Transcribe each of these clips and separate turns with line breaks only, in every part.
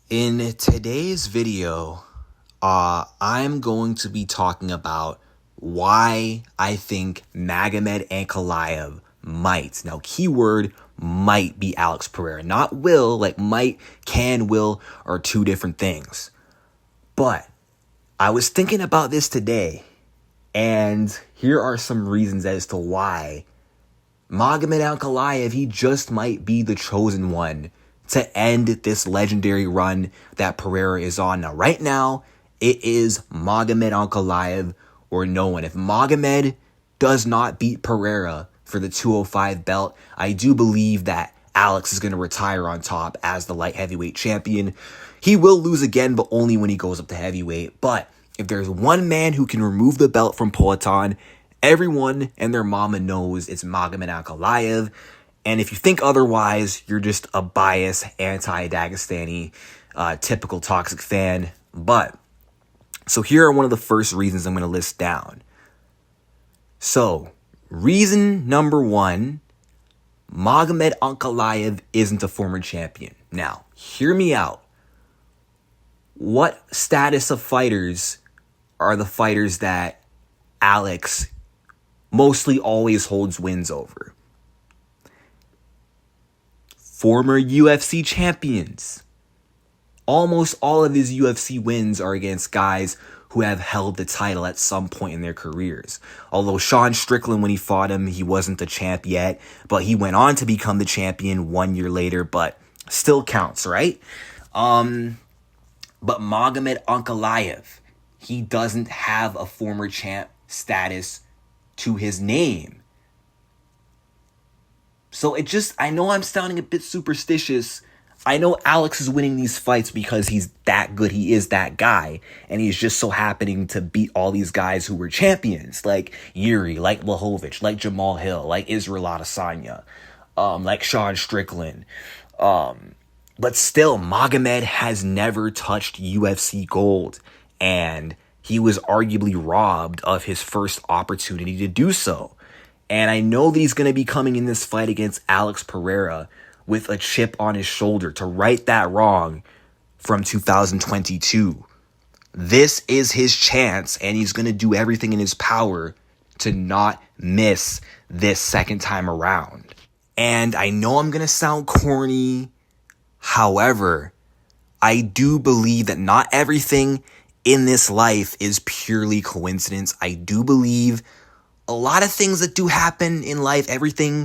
In today's video, I'm going to be talking about why I think Magomed Ankalaev might. Now, keyword might be Alex Pereira, not will. Like might, can, will are two different things. But I was thinking about this today, and here are some reasons as to why Magomed Ankalaev, he just might be the chosen one to end this legendary run that Pereira is on. Now, right now, it is Magomed Ankalaev or no one. If Magomed does not beat Pereira for the 205 belt, I do believe that Alex is going to retire on top as the light heavyweight champion. He will lose again, but only when he goes up to heavyweight. But if there's one man who can remove the belt from Poatan, everyone and their mama knows it's Magomed Ankalaev. And if you think otherwise, you're just a biased, anti-Dagestani, typical toxic fan. So here are one of the first reasons I'm going to list down. So, reason number one, Magomed Ankalaev isn't a former champion. Now, hear me out. What status of fighters are the fighters that Alex mostly always holds wins over? Former UFC champions. Almost all of his UFC wins are against guys who have held the title at some point in their careers. Although Sean Strickland, when he fought him, he wasn't the champ yet, but he went on to become the champion 1 year later, but still counts, right? But Magomed Ankalaev, he doesn't have a former champ status to his name. So I know I'm sounding a bit superstitious. I know Alex is winning these fights because he's that good. He is that guy. And he's just so happening to beat all these guys who were champions. Like Yuri, like Blachowicz, like Jamal Hill, like Israel Adesanya, like Sean Strickland. But still, Magomed has never touched UFC gold. And he was arguably robbed of his first opportunity to do so. And I know that he's going to be coming in this fight against Alex Pereira with a chip on his shoulder to right that wrong from 2022. This is his chance, and he's going to do everything in his power to not miss this second time around. And I know I'm going to sound corny. However, I do believe that not everything in this life is purely coincidence. I do believe a lot of things that do happen in life,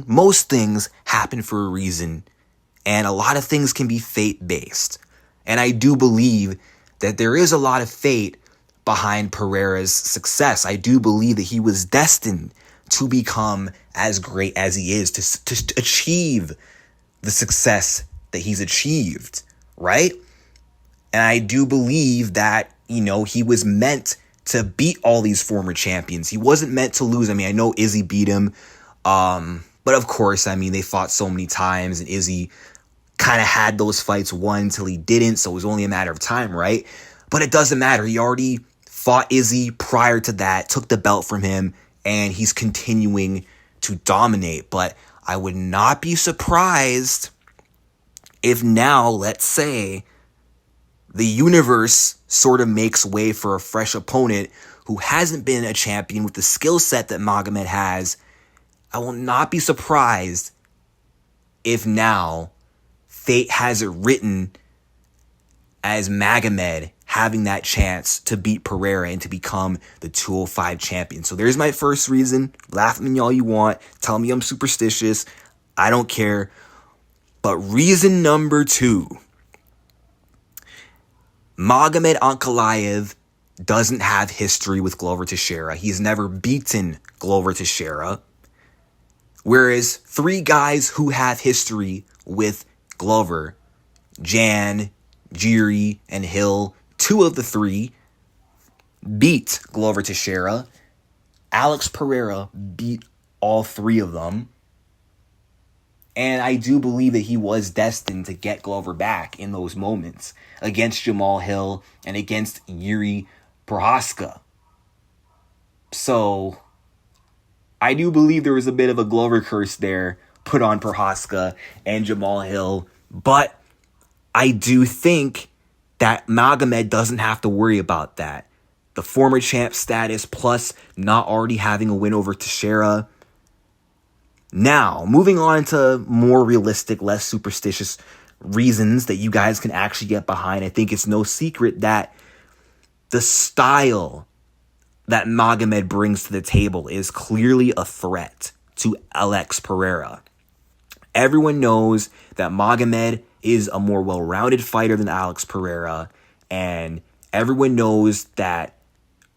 most things happen for a reason. And a lot of things can be fate-based. And I do believe that there is a lot of fate behind Pereira's success. I do believe that he was destined to become as great as he is, to achieve the success that he's achieved, right? And I do believe that, he was meant to beat all these former champions. He wasn't meant to lose. I mean, I know Izzy beat him. But of course, they fought so many times, and Izzy kind of had those fights won till he didn't, so it was only a matter of time, right? But it doesn't matter. He already fought Izzy prior to that, took the belt from him, and he's continuing to dominate. But I would not be surprised if now, let's say, the universe sort of makes way for a fresh opponent who hasn't been a champion with the skill set that Magomed has. I will not be surprised if now fate has it written as Magomed having that chance to beat Pereira and to become the 205 champion. So there's my first reason. Laugh at me all you want. Tell me I'm superstitious. I don't care. But reason number two, Magomed Ankalaev doesn't have history with Glover Teixeira. He's never beaten Glover Teixeira. Whereas three guys who have history with Glover, Jan, Jiri, and Hill, two of the three beat Glover Teixeira. Alex Pereira beat all three of them. And I do believe that he was destined to get Glover back in those moments against Jamal Hill and against Yuri Prochazka. So I do believe there was a bit of a Glover curse there put on Prochazka and Jamal Hill. But I do think that Magomed doesn't have to worry about that. The former champ status plus not already having a win over Teixeira. Now, moving on to more realistic, less superstitious reasons that you guys can actually get behind. I think it's no secret that the style that Magomed brings to the table is clearly a threat to Alex Pereira. Everyone knows that Magomed is a more well-rounded fighter than Alex Pereira, and everyone knows that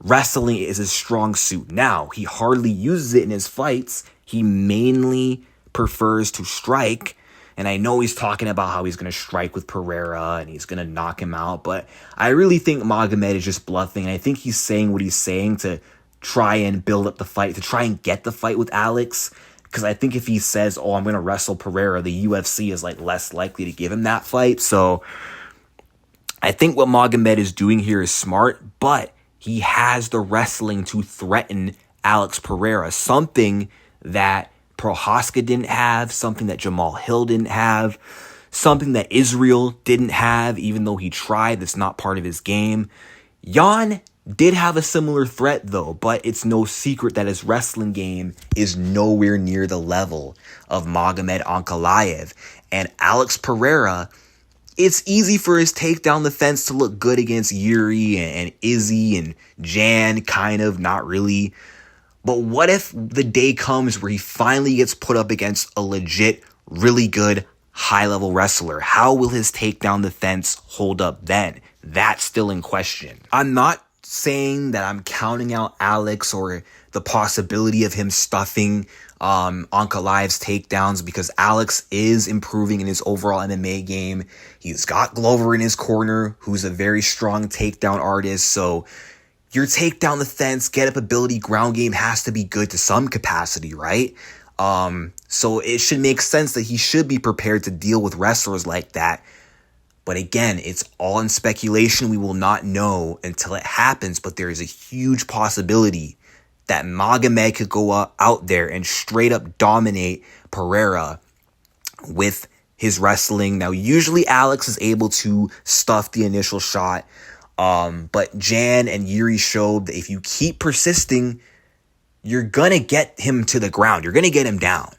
wrestling is his strong suit. Now, he hardly uses it in his fights. He mainly prefers to strike. And I know he's talking about how he's going to strike with Pereira and he's going to knock him out. But I really think Magomed is just bluffing. And I think he's saying what he's saying to try and build up the fight, to try and get the fight with Alex. Because I think if he says, oh, I'm going to wrestle Pereira, the UFC is like less likely to give him that fight. So I think what Magomed is doing here is smart. But he has the wrestling to threaten Alex Pereira, something that Prohaska didn't have, something that Jamal Hill didn't have, something that Israel didn't have, even though he tried. That's not part of his game. Jan did have a similar threat, though, but it's no secret that his wrestling game is nowhere near the level of Magomed Ankalaev. And Alex Pereira, it's easy for his takedown defense to look good against Yuri and Izzy and Jan, kind of, not really. But what if the day comes where he finally gets put up against a legit, really good, high-level wrestler? How will his takedown defense hold up then? That's still in question. I'm not saying that I'm counting out Alex or the possibility of him stuffing Ankalaev's takedowns, because Alex is improving in his overall MMA game. He's got Glover in his corner, who's a very strong takedown artist. So your takedown defense, get up ability, ground game has to be good to some capacity, right? So it should make sense that he should be prepared to deal with wrestlers like that. But again, it's all in speculation. We will not know until it happens. But there is a huge possibility that Magomed could go out there and straight up dominate Pereira with his wrestling. Now, usually Alex is able to stuff the initial shot. But Jan and Yuri showed that if you keep persisting, you're going to get him to the ground. You're going to get him down.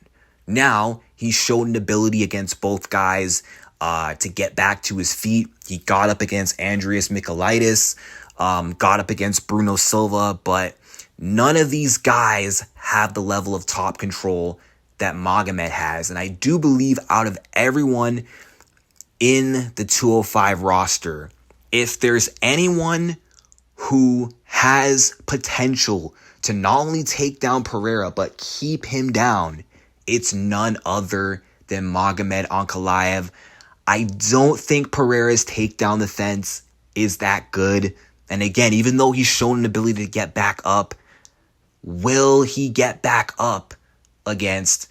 Now, he showed an ability against both guys to get back to his feet. He got up against Andreas Michailidis, got up against Bruno Silva, but none of these guys have the level of top control that Magomed has. And I do believe out of everyone in the 205 roster, if there's anyone who has potential to not only take down Pereira, but keep him down, it's none other than Magomed Ankalaev. I don't think Pereira's takedown defense is that good. And again, even though he's shown an ability to get back up, will he get back up against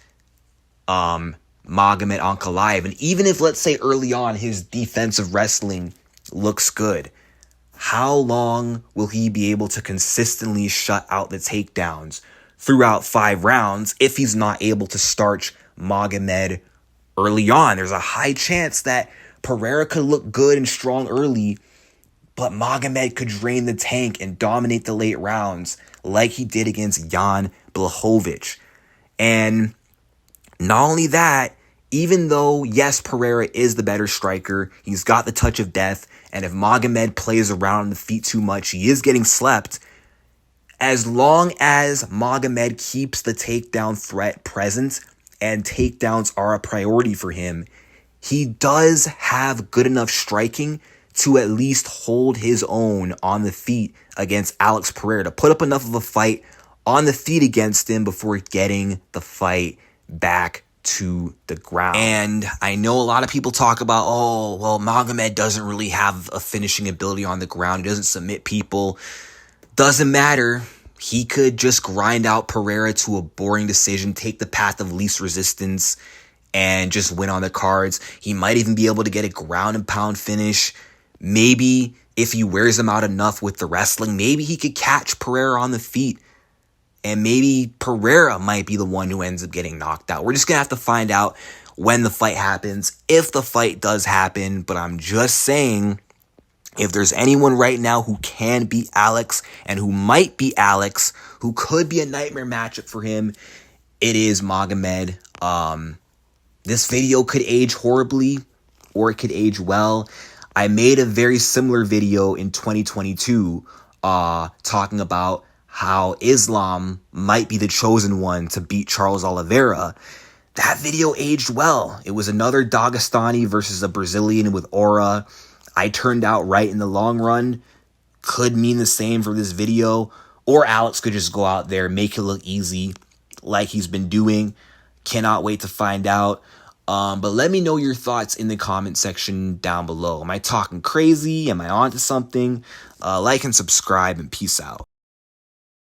Magomed Ankalaev? And even if, let's say, early on his defensive wrestling looks good, how long will he be able to consistently shut out the takedowns throughout 5 rounds if he's not able to starch Magomed early on? There's a high chance that Pereira could look good and strong early, but Magomed could drain the tank and dominate the late rounds like he did against Jan Blachowicz. And not only that, even though, yes, Pereira is the better striker, he's got the touch of death, and if Magomed plays around on the feet too much, he is getting slept. As long as Magomed keeps the takedown threat present and takedowns are a priority for him, he does have good enough striking to at least hold his own on the feet against Alex Pereira, to put up enough of a fight on the feet against him before getting the fight back to the ground. And I know a lot of people talk about, oh, well, Magomed doesn't really have a finishing ability on the ground. He doesn't submit people. Doesn't matter. He could just grind out Pereira to a boring decision, take the path of least resistance, and just win on the cards. He might even be able to get a ground and pound finish. Maybe if he wears him out enough with the wrestling, maybe he could catch Pereira on the feet. And maybe Pereira might be the one who ends up getting knocked out. We're just going to have to find out when the fight happens, if the fight does happen. But I'm just saying If there's anyone right now who can beat Alex and who might beat Alex, who could be a nightmare matchup for him, it is Magomed. This video could age horribly or it could age well. I made a very similar video in 2022 talking about how Islam might be the chosen one to beat Charles Oliveira. That video aged well. It was another Dagestani versus a Brazilian with aura. I turned out right in the long run. Could mean the same for this video. Or Alex could just go out there, make it look easy like he's been doing. Cannot wait to find out. But let me know your thoughts in the comment section down below. Am I talking crazy? Am I onto something? Like and subscribe and peace out.